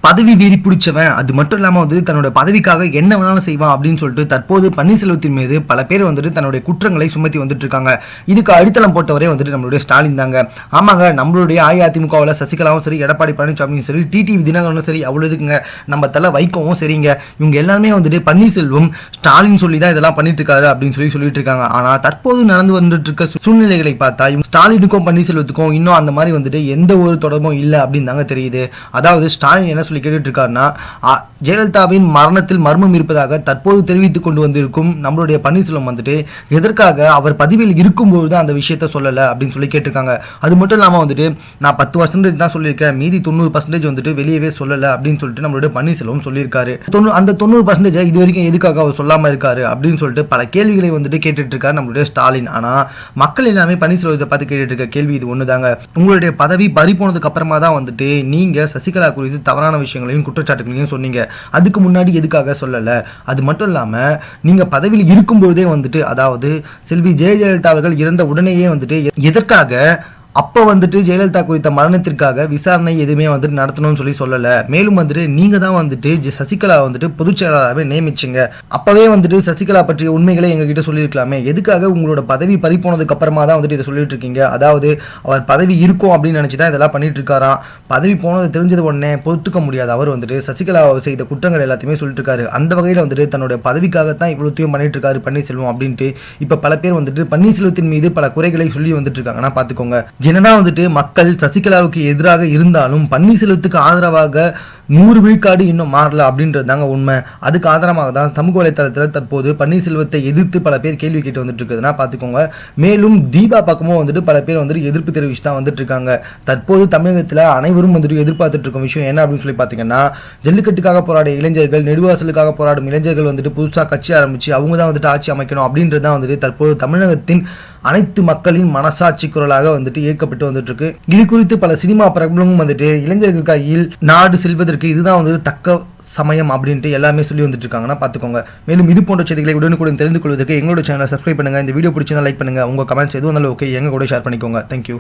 பதவி வெறி பிடிச்சவன், அது மட்டும் இல்லாம வந்து தன்னோட பதவிக்காக என்ன வேணாலும் செய்வான் அப்படின்னு சொல்லிட்டு தற்போது பன்னீர்செல்வத்தின் மீது பல பேர் வந்துட்டு தன்னுடைய குற்றங்களை சுமத்தி வந்துட்டு இருக்காங்க. இதுக்கு அடித்தளம் போட்டவரே வந்துட்டு நம்மளுடைய ஸ்டாலின் தாங்க. ஆமாங்க, நம்மளுடைய அஇஅதிமுகவில் சசிகலாவும் சரி, எடப்பாடி பழனிசாமியும் சரி, டிடிவி தினகரனும் சரி, அவ்வளவு இருக்குங்க. நம்ம தலை வைக்கவும் சரிங்க, இவங்க எல்லாருமே வந்துட்டு பன்னீர்செல்வம் ஸ்டாலின் சொல்லி தான் இதெல்லாம் பண்ணிட்டு இருக்காரு அப்படின்னு சொல்லிட்டு இருக்காங்க. ஆனா தற்போது நடந்து வந்துட்டு இருக்க சூழ்நிலைகளை பார்த்தா இவங்க ஸ்டாலினுக்கும் பன்னீர்செல்வத்துக்கும் இன்னும் அந்த மாதிரி வந்துட்டு எந்த ஒரு தொடர்பும் இல்லை அப்படின்னு தாங்க தெரியுது. அதாவது ஸ்டாலின் என்ன சொல்லி கேட்டுட்டு இருக்காருன்னா, ஜெயலலிதாவின் மரணத்தில் மர்மம் இருப்பதாக தற்போது தெரிவித்துக் கொண்டு வந்திருக்கும் நம்மளுடைய பன்னீர்செல்வம் வந்துட்டு எதற்காக அவர் பதவியில் இருக்கும்போது தான் அந்த விஷயத்த சொல்லலை அப்படின்னு சொல்லி கேட்டிருக்காங்க. அது மட்டும் இல்லாமல் வந்துட்டு நான் 10% தான் சொல்லியிருக்கேன், மீதி 90% வந்துட்டு வெளியவே சொல்லலை அப்படின்னு சொல்லிட்டு நம்மளுடைய பன்னீர்செல்வம் சொல்லியிருக்காரு. அந்த 90% இது வரைக்கும் எதுக்காக அவர் சொல்லாமல் இருக்காரு அப்படின்னு சொல்லிட்டு பல கேள்விகளை வந்துட்டு கேட்டுட்டு இருக்காரு நம்மளுடைய ஸ்டாலின். ஆனால் மக்கள் எல்லாமே பன்னீர்செல்வத்தை பார்த்து கேட்டுட்டு இருக்க கேள்வி இது ஒன்று தாங்க. உங்களுடைய பதவி பறி போனதுக்கு அப்புறமா தான் வந்துட்டு நீங்க சசிகலா குறித்து தவறான விஷயங்களையும் குற்றச்சாட்டுகளையும் சொன்னீங்க, அதுக்கு முன்னாடி எதுக்காக சொல்லலை? அது மட்டும் இல்லாமல் நீங்க பதவியில் இருக்கும்போதே வந்துட்டு, அதாவது செல்வி ஜெயலலிதா அவர்கள் இறந்த உடனேயே வந்துட்டு எதற்காக அப்போ வந்துட்டு ஜெயலலிதா குறித்த மரணத்திற்காக விசாரணை எதுவுமே வந்துட்டு நடத்தணும்னு சொல்லலை. மேலும் வந்துட்டு நீங்க தான் வந்துட்டு சசிகலா வந்துட்டு பொதுச் செயலாளராகவே நியமிச்சிங்க. அப்பவே வந்துட்டு சசிகலா பற்றிய உண்மைகளை எங்ககிட்ட சொல்லியிருக்கலாமே, எதுக்காக உங்களோட பதவி பறி போனதுக்கு அப்புறமா தான் வந்துட்டு இதை சொல்லிட்டு இருக்கீங்க? அதாவது அவர் பதவி இருக்கும் அப்படின்னு நினைச்சுதான் இதெல்லாம் பண்ணிட்டு இருக்காராம். பதவி போனது தெரிஞ்சது உடனே பொறுத்துக்க முடியாது அவர் வந்துட்டு சசிகலா செய்த குற்றங்கள் எல்லாத்தையுமே சொல்லிட்டு இருக்காரு. அந்த வகையில் வந்துட்டு தன்னுடைய பதவிக்காகத்தான் இவ்வளோத்தையும் பண்ணிட்டு இருக்காரு பன்னீர்செல்வம் அப்படின்ட்டு இப்ப பல பேர் வந்துட்டு பன்னீர்செல்வத்தின் மீது பல குறைகளை சொல்லி வந்துட்டு இருக்காங்கன்னா பாத்துக்கோங்க. என்னதான் வந்துட்டு மக்கள் சசிகலாவுக்கு எதிராக இருந்தாலும் பன்னீர்செல்வத்துக்கு ஆதரவாக 100 விழுக்காடு இன்னும் மாறல அப்படின்றது தாங்க உண்மை. அதுக்கு ஆதரமாக தான் சமூக வலைத்தளத்தில் தற்போது பன்னீர்செல்வத்தை எதிர்த்து பல பேர் கேள்வி கேட்டு வந்துட்டு இருக்குதுன்னா பார்த்துக்கோங்க. மேலும் தீபா பக்கமும் வந்துட்டு பல பேர் வந்துட்டு எதிர்ப்பு தெரிவிச்சு தான் வந்துட்டு இருக்காங்க. தற்போது தமிழகத்தில் அனைவரும் வந்துட்டு எதிர்பார்த்துட்டு இருக்கும் விஷயம் என்ன அப்படின்னு சொல்லி பார்த்தீங்கன்னா, ஜல்லிக்கட்டுக்காக போராடிய இளைஞர்கள், நெடுவாசலுக்காக போராடும் இளைஞர்கள் வந்துட்டு புதுசாக கட்சி ஆரம்பிச்சு அவங்க தான் வந்துட்டு ஆட்சி அமைக்கணும் அப்படின்றது தான் வந்துட்டு தற்போது தமிழகத்தின் அனைத்து மக்களின் மனசாட்சி குரலாக வந்துட்டு இயக்கப்பட்டு வந்துட்டு இருக்கு. இது குறித்து பல சினிமா பிரபலமும் வந்துட்டு இளைஞர்கள் கையில் நாடு செல்வதற்கு இதுதான் வந்து தக்க சமயம் அப்படின்ட்டு எல்லாமே சொல்லி வந்துட்டு இருக்காங்கன்னா பாத்துக்கோங்க. மேலும் இது போன்ற செய்திகளை உடனுக்குடன் தெரிந்து கொள்வதற்கு எங்களோட சேனலை சப்ஸ்கிரைப் பண்ணுங்க. இந்த வீடியோ பிடிச்சிருந்தா லைக் பண்ணுங்க. உங்க கமெண்ட்ஸ் எதுவும் இருந்தாலும் ஓகே, எங்க கூட ஷேர் பண்ணிக்கோங்க. தேங்க்யூ.